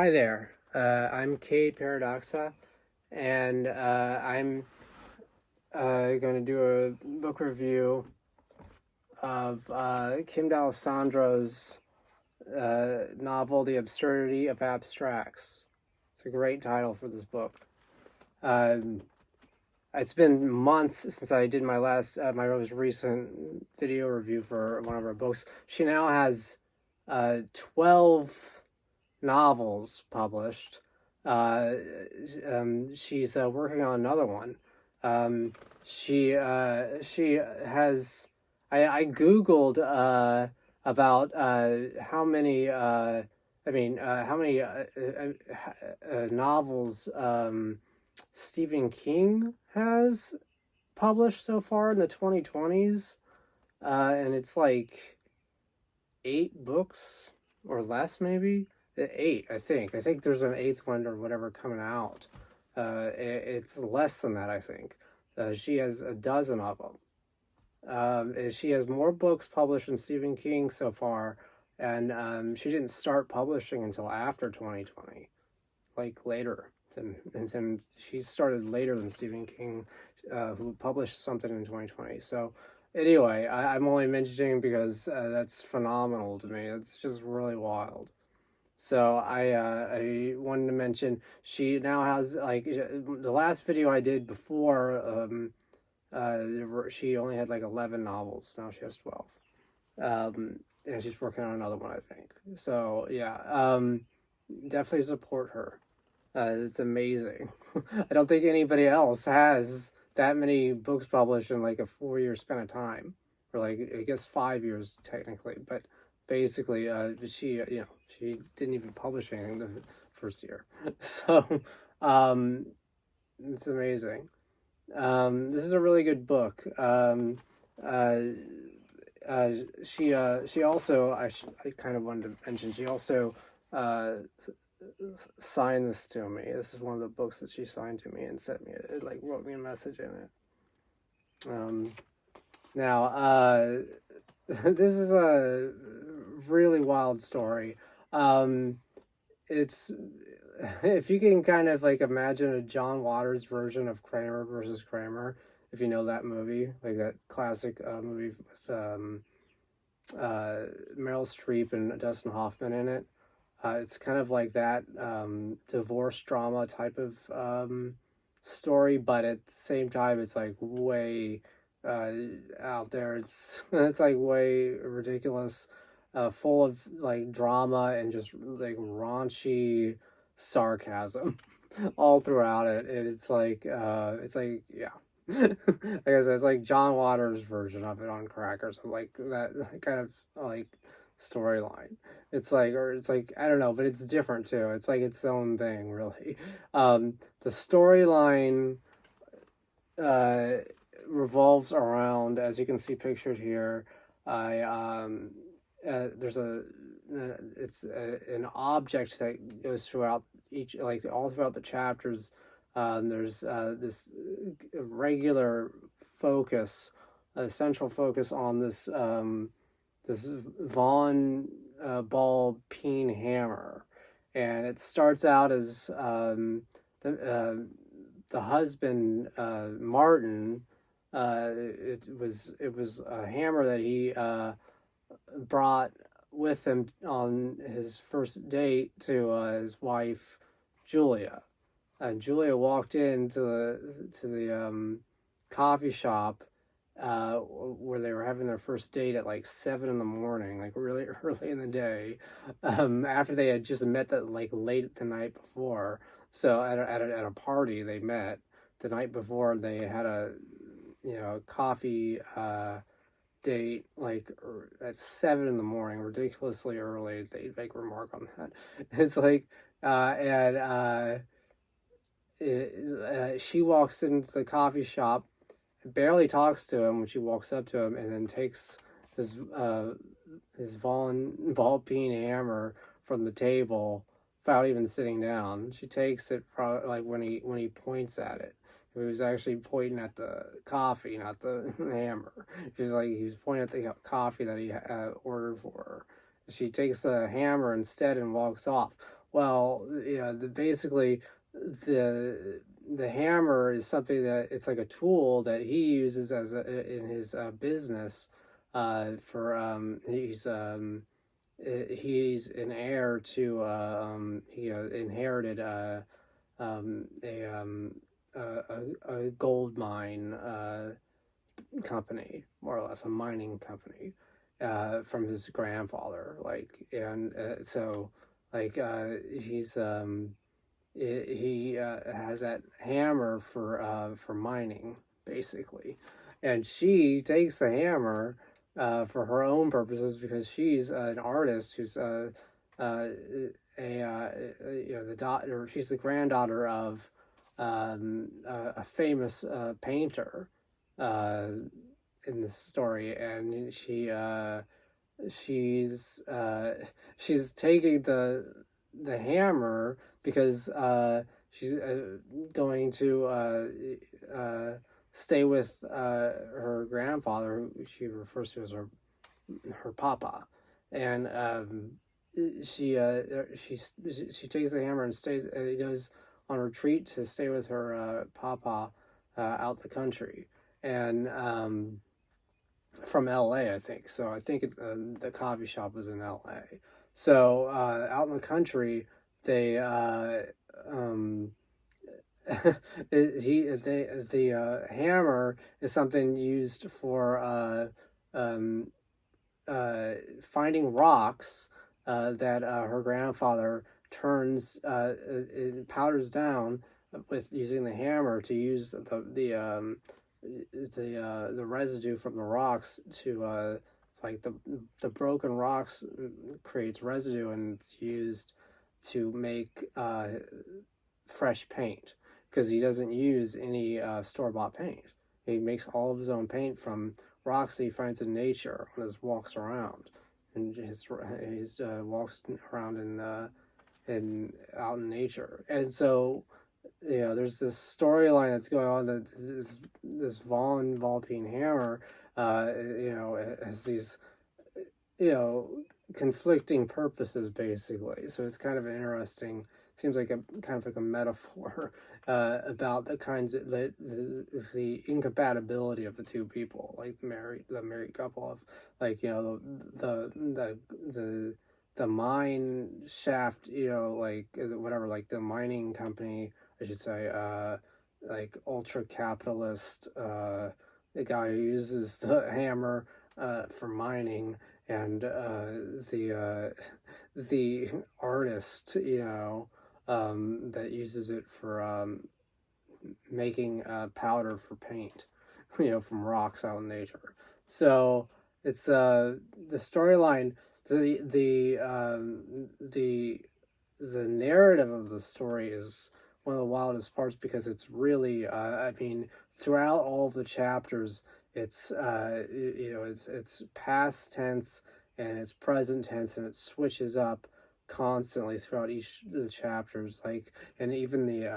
Hi there. I'm Kate Paradoxa, and I'm going to do a book review of Kim Dallesandro's novel, The Absurdity of Abstracts. It's a great title for this book. It's been months since I did my most recent video review for one of her books. She now has 12 novels published. She's working on another one. She has. I googled about how many novels Stephen King has published so far in the 2020s, and it's like 8 books or less, maybe. 8, I think. I think there's an 8th one or whatever coming out. It's less than that, I think. She has a dozen of them. She has more books published than Stephen King so far, and she didn't start publishing until after 2020, like later. And she started later than Stephen King, who published something in 2020. So anyway, I'm only mentioning because that's phenomenal to me. It's just really wild. So I wanted to mention she now has, like, the last video I did before, she only had like 11 novels. Now she has 12. And she's working on another one, I think. So yeah, definitely support her. It's amazing. I don't think anybody else has that many books published in like a 4-year span of time, or like I guess 5 years technically, but basically she didn't even publish anything the first year. So it's amazing. This is a really good book. She also, I kind of wanted to mention, she also signed this to me. This is one of the books that she signed to me and sent me, it like wrote me a message in it. Now this is a really wild story. It's, if you can kind of like imagine a John Waters version of Kramer versus Kramer, if you know that movie, like that classic movie with Meryl Streep and Dustin Hoffman in it. It's kind of like that divorce drama type of story, but at the same time, it's like way out there. It's like way ridiculous, full of like drama and just like raunchy sarcasm all throughout it. And it's like yeah. Like I said, it's like John Waters' version of it on crack or something, like that kind of like storyline. It's like, or it's like, I don't know, but it's different too. It's like its own thing, really. The storyline revolves around, as you can see pictured here, there's an object that goes throughout each, like all throughout the chapters. There's this regular focus, central focus on this this Von ball peen hammer, and it starts out as the husband, Martin. It was a hammer that he brought with him on his first date to his wife Julia. Julia walked into the coffee shop where they were having their first date at like 7 in the morning, like really early in the day, after they had just met that like late the night before. So at a party they met the night before. They had a coffee date like at 7 in the morning, ridiculously early. They like remark on that. It's like she walks into the coffee shop, barely talks to him when she walks up to him, and then takes his ball peen hammer from the table without even sitting down. She takes it probably like when he points at it. He was actually pointing at the coffee, not the hammer. He was pointing at the coffee that he ordered for her. She takes the hammer instead and walks off. well, basically the hammer is something that it's like a tool that he uses in his business. For he's an heir to he inherited a a gold mine company, more or less a mining company, from his grandfather. Like, and so like he has that hammer for mining, basically, and she takes the hammer for her own purposes because she's an artist who's the daughter. She's the granddaughter of a famous painter uh, in the story, and she's she's taking the hammer because she's going to stay with her grandfather, who she refers to as her papa, and she takes the hammer and stays. Goes on retreat to stay with her papa out the country, and from LA, I think. So I think the coffee shop was in LA. So out in the country, they the hammer is something used for finding rocks that her grandfather turns powders down with using the hammer to use the residue from the rocks to like the broken rocks creates residue, and it's used to make fresh paint, because he doesn't use any store-bought paint. He makes all of his own paint from rocks that he finds in nature on his walks around, and his walks around in out in nature. And so there's this storyline that's going on that this Von Volpine hammer, has these, conflicting purposes, basically. So it's kind of an interesting, seems like a kind of like a metaphor about the kinds of the incompatibility of the two people, like the married couple, of like the mine shaft, like whatever, like the mining company, I should say, like ultra capitalist, the guy who uses the hammer for mining, and the artist, that uses it for making powder for paint, from rocks out in nature. So it's the storyline, the narrative of the story is one of the wildest parts, because it's really I mean, throughout all of the chapters, it's it's past tense and it's present tense, and it switches up constantly throughout each of the chapters, like, and even the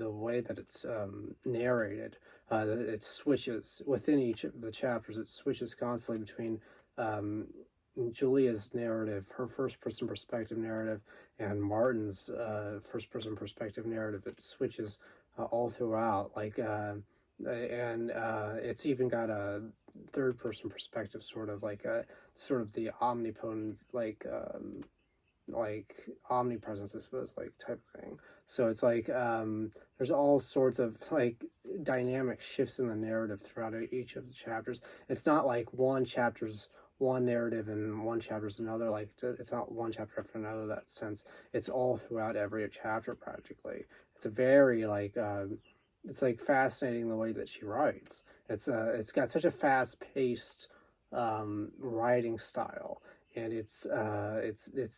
way that it's narrated, it switches within each of the chapters. It switches constantly between Julia's narrative, her first-person perspective narrative, and Martin's first-person perspective narrative. It switches all throughout, like, and it's even got a third-person perspective, sort of like the omnipotent, like omnipresence, I suppose, like, type of thing. So it's like there's all sorts of like dynamic shifts in the narrative throughout each of the chapters. It's not like one chapter's one narrative and one chapter's another. Like, it's not one chapter after another, that sense. It's all throughout every chapter, practically. It's a very like it's like fascinating the way that she writes. It's got such a fast-paced writing style, and it's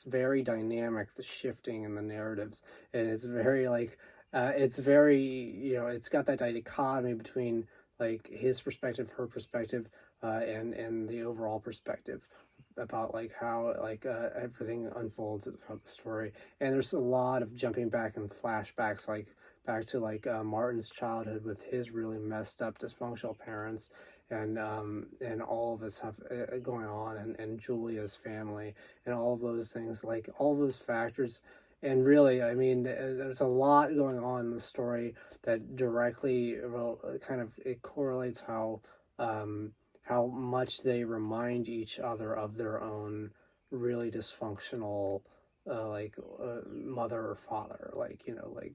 very dynamic, the shifting in the narratives, and it's very like it's very, it's got that dichotomy between like his perspective, her perspective, and the overall perspective about like how like everything unfolds throughout the story. And there's a lot of jumping back and flashbacks, like back to like Martin's childhood with his really messed up dysfunctional parents, and all of this stuff going on, and Julia's family, and all of those things, like all those factors. And really, I mean, there's a lot going on in the story that directly, well, kind of, it correlates how much they remind each other of their own really dysfunctional, mother or father. Like, you know, like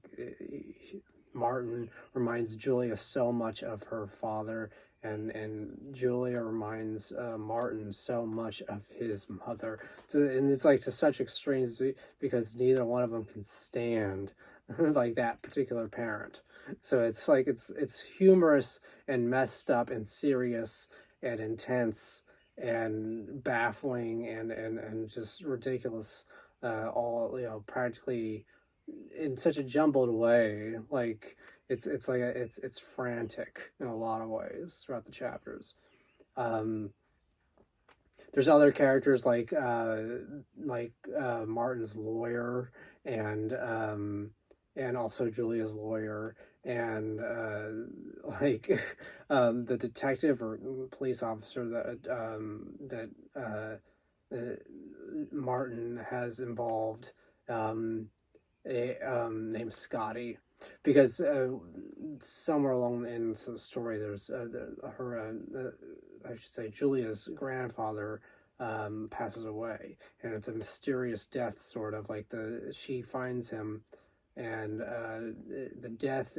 Martin reminds Julia so much of her father, and Julia reminds Martin so much of his mother. So, and it's like to such extremes, because neither one of them can stand like that particular parent. So it's like it's humorous and messed up and serious and intense and baffling and just ridiculous, all, you know, practically in such a jumbled way. Like it's frantic in a lot of ways throughout the chapters. um there's other characters like Martin's lawyer, and also Julia's lawyer, and the detective or police officer that Martin has involved, named Scotty, because somewhere along in the story, there's I should say, Julia's grandfather passes away, and it's a mysterious death, sort of like she finds him, and the death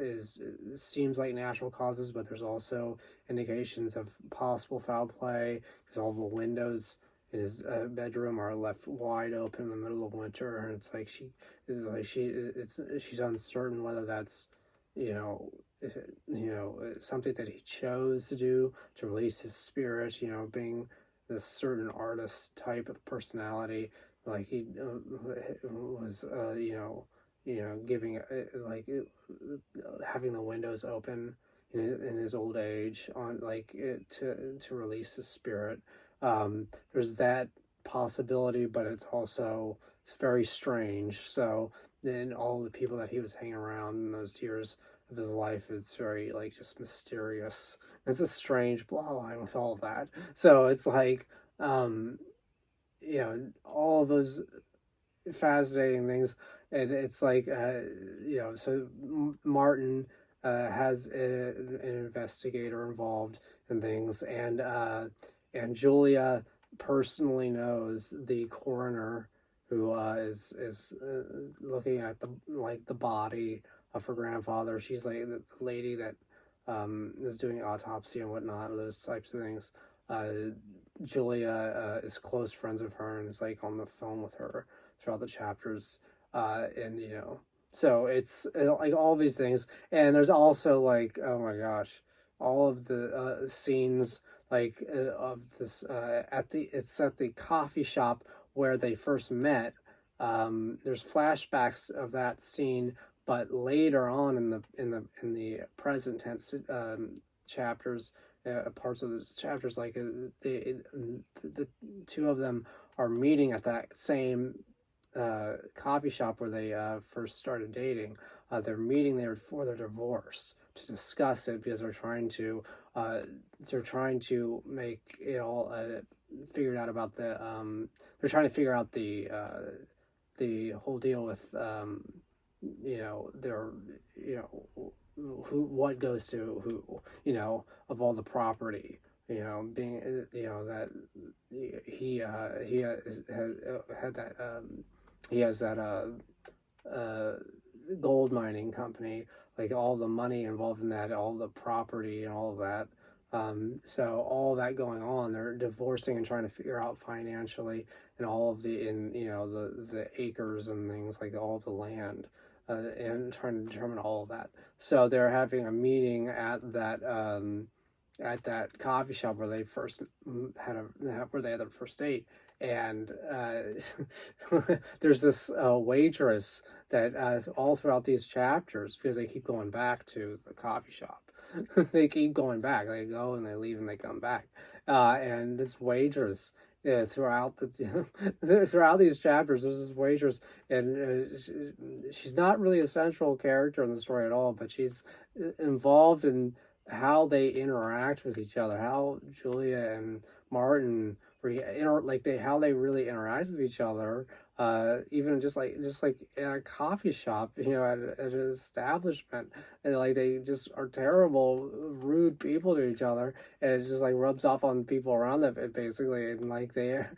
seems like natural causes, but there's also indications of possible foul play, because all the windows in his bedroom are left wide open in the middle of winter, and it's like she's uncertain whether that's, you know, something that he chose to do to release his spirit, you know, being this certain artist type of personality, like he was, giving having the windows open in his old age on to release his spirit. There's that possibility, but it's very strange. So then all the people that he was hanging around in those years of his life, it's very just mysterious. It's a strange plotline with all of that. So it's like, all of those fascinating things, and it's like, so Martin has an investigator involved in things, and Julia personally knows the coroner who is looking at the body of her grandfather. She's like the lady that is doing autopsy and whatnot, those types of things. Julia is close friends with her and is like on the phone with her throughout the chapters, and so it's like all these things. And there's also, like, oh my gosh, all of the scenes of this at the coffee shop where they first met. There's flashbacks of that scene, but later on in the present tense chapters, parts of those chapters, like the two of them are meeting at that same coffee shop where they first started dating. They're meeting there before their divorce to discuss it, because they're trying to make it all figured out about they're trying to figure out the whole deal with what goes to who, of all the property, being that he has that gold mining company, like all the money involved in that, all the property and all of that. So all that going on, they're divorcing and trying to figure out financially, and all of the acres and things, like all the land, and trying to determine all of that. So they're having a meeting at that coffee shop where they first where they had their first date. And there's this waitress that all throughout these chapters, because they keep going back to the coffee shop, they keep going back. They go and they leave and they come back. And this waitress, throughout these chapters, there's this waitress, and she's not really a central character in the story at all, but she's involved in how they interact with each other, how Julia and Martin how they really interact with each other, even just like in a coffee shop, at an establishment, and like they just are terrible, rude people to each other, and it just like rubs off on people around them, basically, and like they're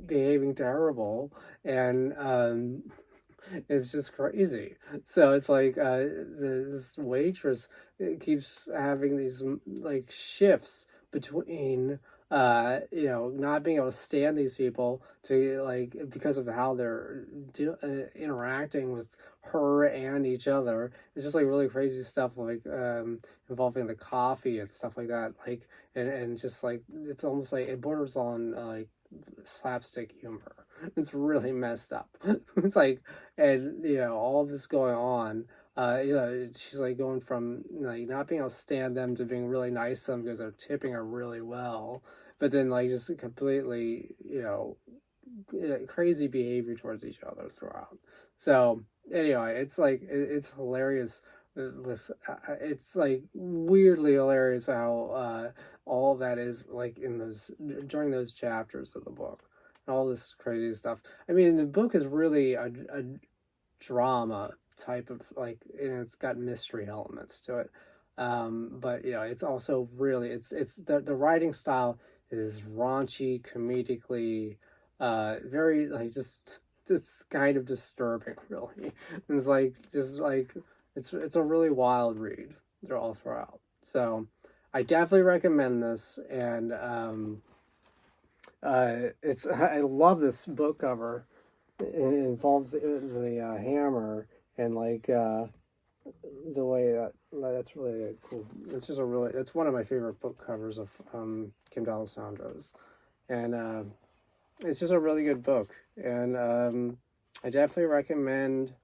behaving terrible, and it's just crazy. So it's like this waitress keeps having these like shifts between not being able to stand these people to like because of how they're interacting with her and each other. It's just like really crazy stuff like involving the coffee and stuff like that. Like and just like it's almost like it borders on like slapstick humor. It's really messed up. It's like, and all of this going on. She's like going from like not being able to stand them to being really nice to them because they're tipping her really well, but then like just completely, crazy behavior towards each other throughout. So anyway, it's like it's hilarious. With it's like weirdly hilarious how all that is like in those during those chapters of the book, and all this crazy stuff. I mean, the book is really a drama type of like, and it's got mystery elements to it. But it's also really it's the writing style is raunchy, comedically, very like just kind of disturbing, really. It's like just like it's a really wild read. They're all throughout. So I definitely recommend this, and I love this book cover. It involves the hammer and like the way that's really cool. It's just it's one of my favorite book covers of Kim Dallesandro's, and it's just a really good book, and I definitely recommend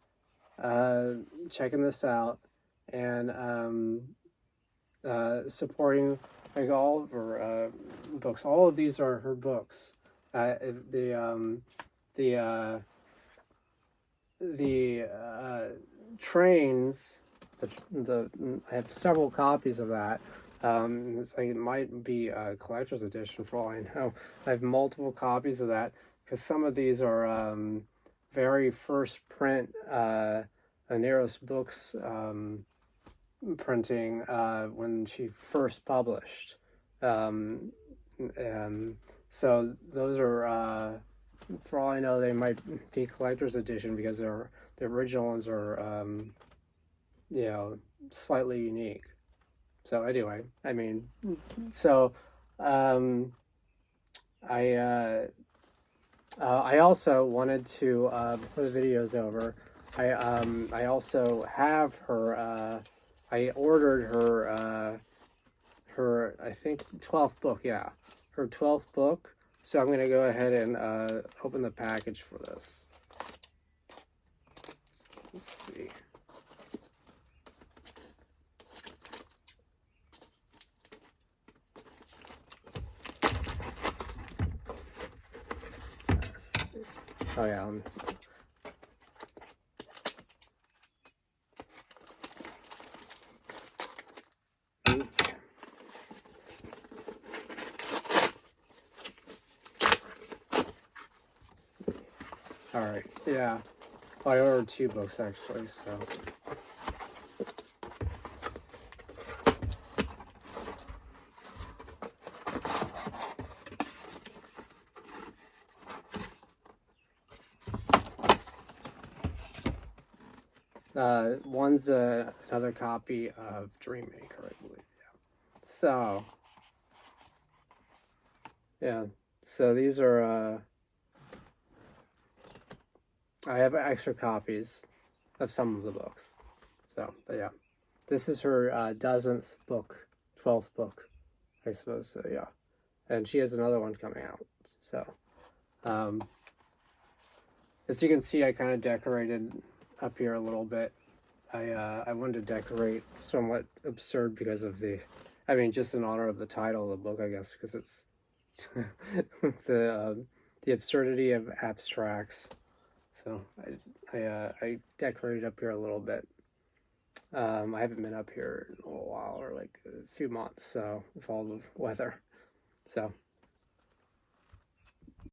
checking this out and supporting like all of her books. All of these are her books. The trains, I have several copies of that. It's like it might be a collector's edition for all I know. I have multiple copies of that because some of these are very first print Aneros Books printing when she first published. And so those are for all I know, they might be collector's edition because the original ones are, slightly unique. So anyway, I mean, so I also wanted to before the video's over, I also have her. I ordered her I think 12th book. Yeah, her 12th book. So I'm going to go ahead and open the package for this. Let's see. Oh yeah. All right, yeah. Well, I ordered 2 books actually, so. One's another copy of Dreammaker, I believe. Yeah. So, yeah. So these are. I have extra copies of some of the books. So, but yeah, this is her dozenth book, 12th book, I suppose. So yeah, and she has another one coming out. So, as you can see, I kind of decorated up here a little bit. I wanted to decorate somewhat absurd because of just in honor of the title of the book, I guess, because it's the absurdity of abstracts. So I decorated up here a little bit. I haven't been up here in a little while, or like a few months, so with all the weather. So